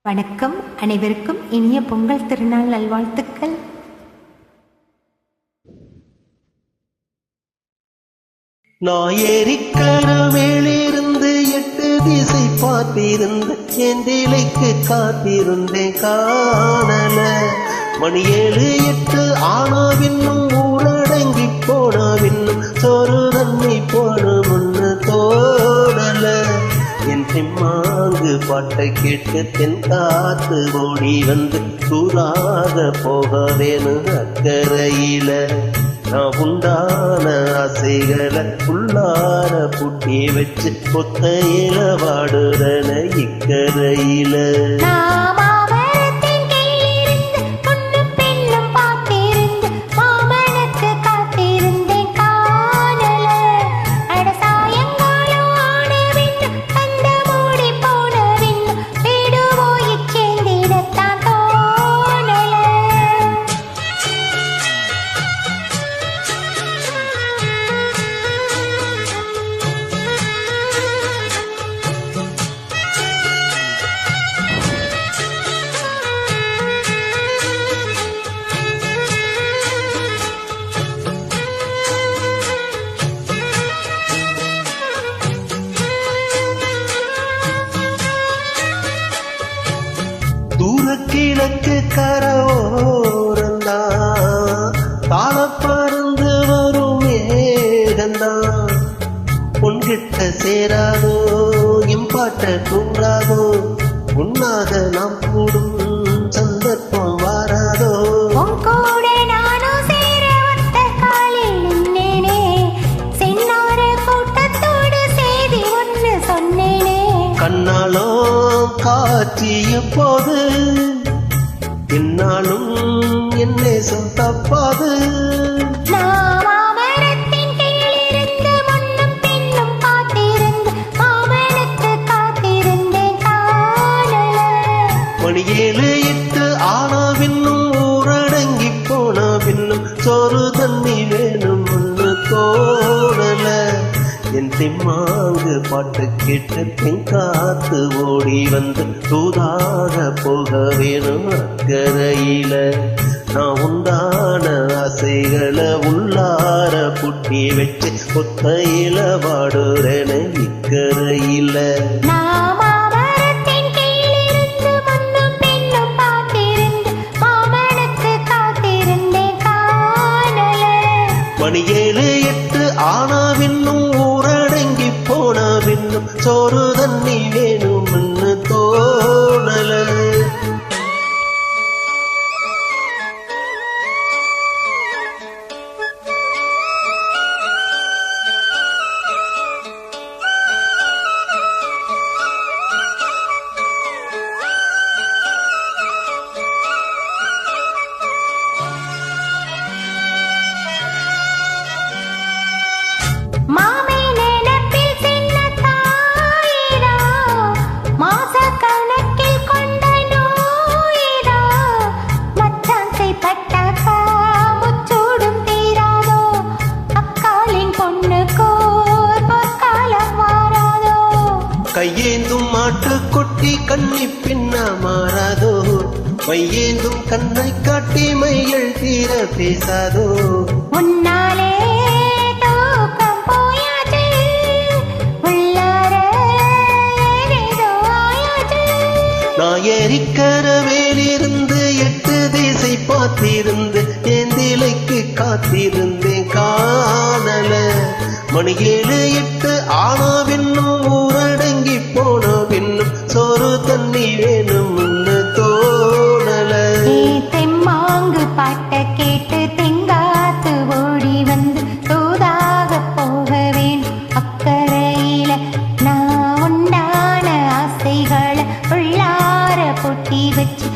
வணக்கம். அனைவருக்கும் இனிய பொங்கல் திருநாள் நல்வாழ்த்துக்கள். நான் ஏரிக்கர மேலிருந்து 8 திசை பார்த்திருந்த எந்திலைக்கு காத்திருந்தேன் காணல. மணி 7 8 ஆனாவின்னும் ஊரடங்கி போனாவின்னும் சோறு தண்ணி போனமுன்னு தோணல. என் செம்மாங்கு பாட்டை கேட்டு தென் காத்து ஓடி வந்து சூறாக போக வேணும் அக்கறையில. நான் உண்டான ஆசைகளை உள்ளார புட்டி வச்சு கொத்தையில வாடுறன இக்கரையில. கிழக்கு கரோரந்தான் தாள பறந்து வரும் மேகந்தான். பொன்கிட்ட சேராதோ எம்பாட்ட கூறாதோ உன்னாக நாம் கூடும் சந்தர்ப்பம் வாராதோ. கண்ணாலோ காட்சிய போது என்னாலும் என் நேசம் தப்பாது. மணி 7 8 ஆனா பின்னும் ஊரடங்கி போனா பின்னும் சோறு தண்ணி வேணும் ஒன்று தோணல. என் திம்மாங்கு பாட்டு கேட்டு தென் காத்து ஓடி வந்து தூதாக போக வேணும் அக்கறையில. நான் உண்டான ஆசைகளை உள்ளார புட்டி வச்சு கொத்தையில வாடுறேன இக்கரையில. மணி 7 8 ஆனாவின்னும் ஊரடங்கி போனாவின்னும் சோறு தண்ணி வேணும்னு தோணல. கையேந்தும் மாட்டு கொட்டி கண்ணி பின்ன மாறாதோ. மையேந்தும் கண்ணை காட்டி மைகள் தீர பேசாதோ. உன்னாலே தூக்கம் போயாச்சு உள்ளார ஏதேதோ ஆயாச்சு. நான் ஏரிக்கர வேலிருந்து 8 திசை பார்த்திருந்து ஏந்திலைக்கு காத்திருந்தேன் காணல. மணி 7 8 ஆனா பின்னும் ஊரடங்கி போன பின்னும் சோறு தண்ணி வேணும்னு தோணல. தெம்மாங்கு பாட்ட கேட்டு தெங்காத்து ஓடி வந்து தூதாக போக வேண்டும் அக்கறையில. நான் உண்டான ஆசைகளை உள்ளார பொட்டி வச்சு